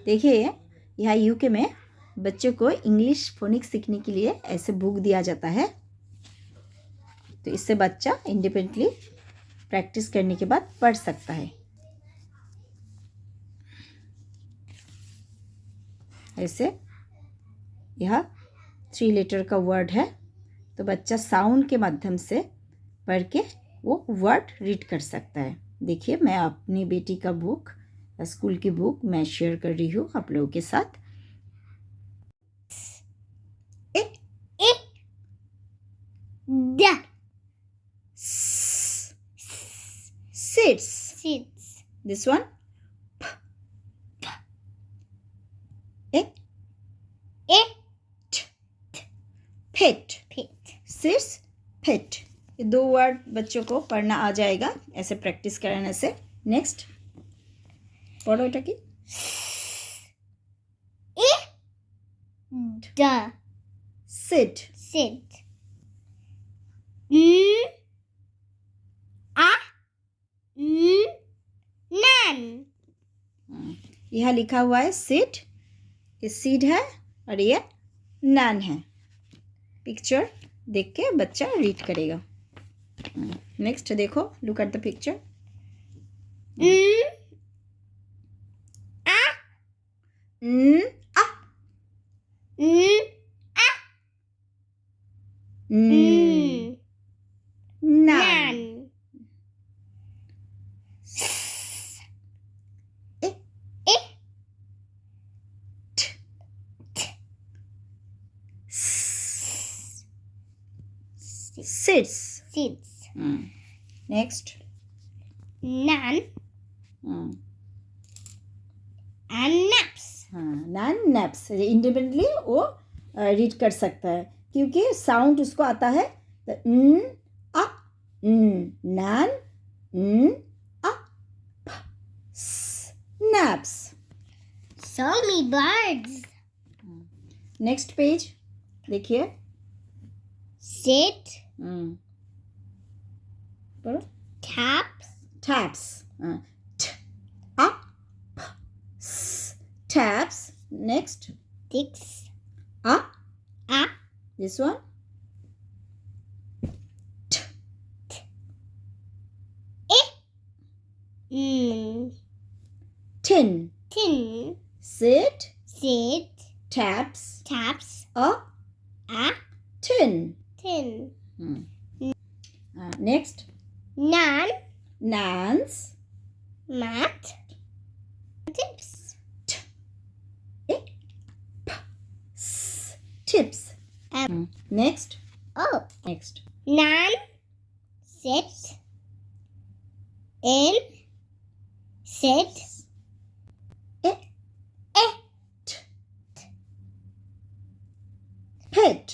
देखिए यहाँ यूके में बच्चों को इंग्लिश फोनिक्स सीखने के लिए ऐसे बुक दिया जाता है, तो इससे बच्चा इंडिपेंडेंटली प्रैक्टिस करने के बाद पढ़ सकता है। ऐसे यह 3 लेटर का वर्ड है, तो बच्चा साउंड के माध्यम से पढ़ के वो वर्ड रीड कर सकता है। देखिए मैं अपनी बेटी का बुक, स्कूल की बुक मैं शेयर कर रही हूँ आप लोगों के साथ। Sits. This one. Pet. Sits. Pet. ये 2 वर्ड बच्चों को पढ़ना आ जाएगा ऐसे प्रैक्टिस कराने से। नेक्स्ट पढ़ो बेटा की। Sit. Nan. यहाँ लिखा हुआ है सिट, ये सीड है और ये नैन है। पिक्चर देख के बच्चा रीड करेगा। नेक्स्ट देखो, look at the picture. Nan. Sits. Next. Nan. And naps. Nan naps. Independently वो रीड कर सकता है क्योंकि साउंड उसको आता है। nan naps. So many birds. Next page देखिए। Sit. पढ़ो। Taps. Taps. Next. Sticks. This one. Tin. Sit. Taps. Tin. Next. Nans. Mat. Tips. Tips. Next. Next. Nan. Sit. In. Sit. Pet.